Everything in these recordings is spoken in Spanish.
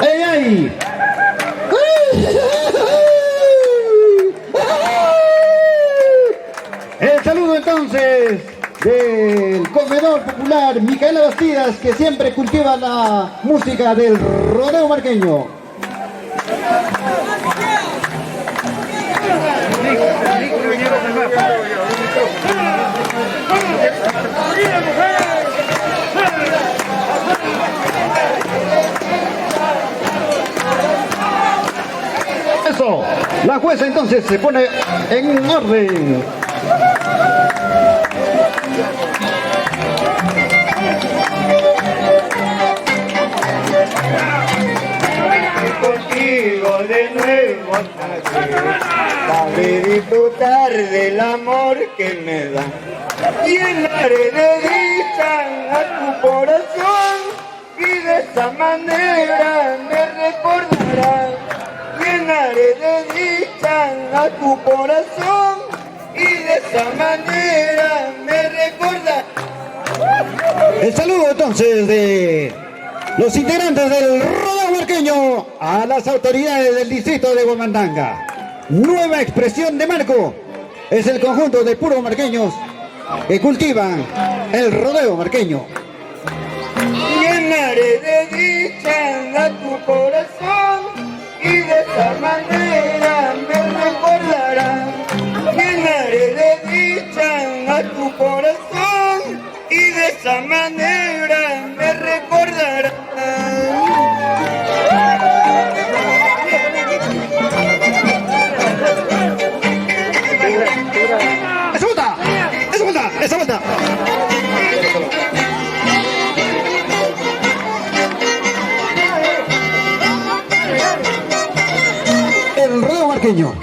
¡Ey, ay! El saludo entonces del comedor popular Micaela Bastidas, que siempre cultiva la música del rodeo marqueño. Eso, la jueza entonces se pone en orden. Contigo de nuevo para disfrutar del amor que me da. Llenaré de dicha a tu corazón y de esa manera me recordarás. Llenaré de dicha a tu corazón y de esa manera me recordarás. El saludo entonces de los integrantes del rodeo marqueño a las autoridades del distrito de Huamantanga. Nueva expresión de marco es el conjunto de puros marqueños que cultivan el rodeo marqueño. Llenaré de dicha a tu corazón y de esa manera me recordarás. Llenaré de dicha a tu corazón y de esa manera me recordarás. ¡Esa vuelta! ¡Esa vuelta! ¡Esa vuelta! El rodeo marqueño.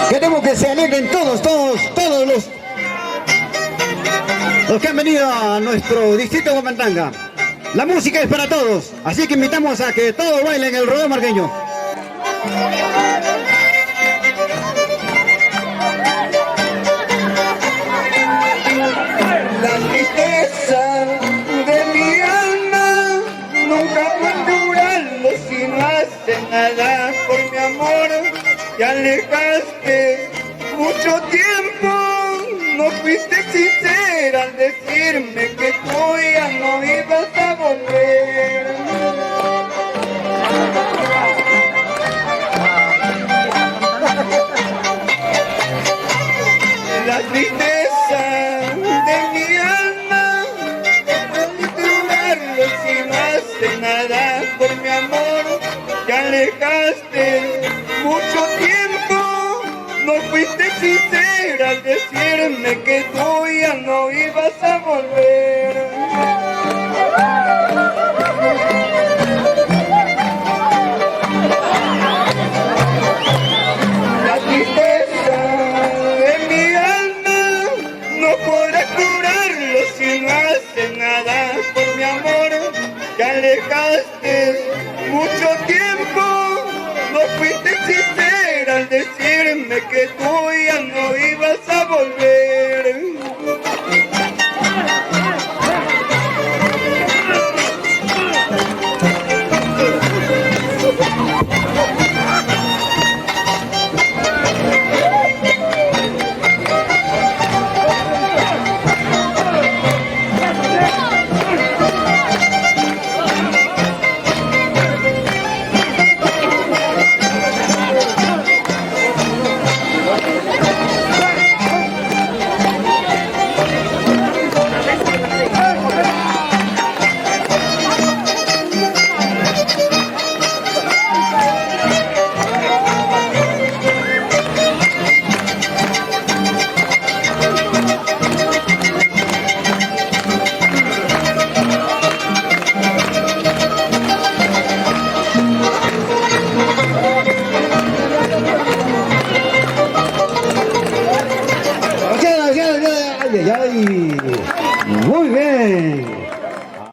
Queremos que se alegren todos los que han venido a nuestro distrito de Huamantanga. La música es para todos, así que invitamos a que todos bailen el rodeo marqueño. La tristeza de mi alma nunca puede durarlo si no hace nada por mi amor. Te alejaste mucho tiempo, no fuiste sincera al decirme que tú ya no ibas a volver. La tristeza de mi alma no puede durarlo si no hace nada por mi amor. Te alejaste mucho tiempo, no fuiste sincera al decirme que tú ya no ibas a volver. La tristeza de mi alma no podrá curarlo si no hace nada por mi amor. Te alejaste mucho tiempo,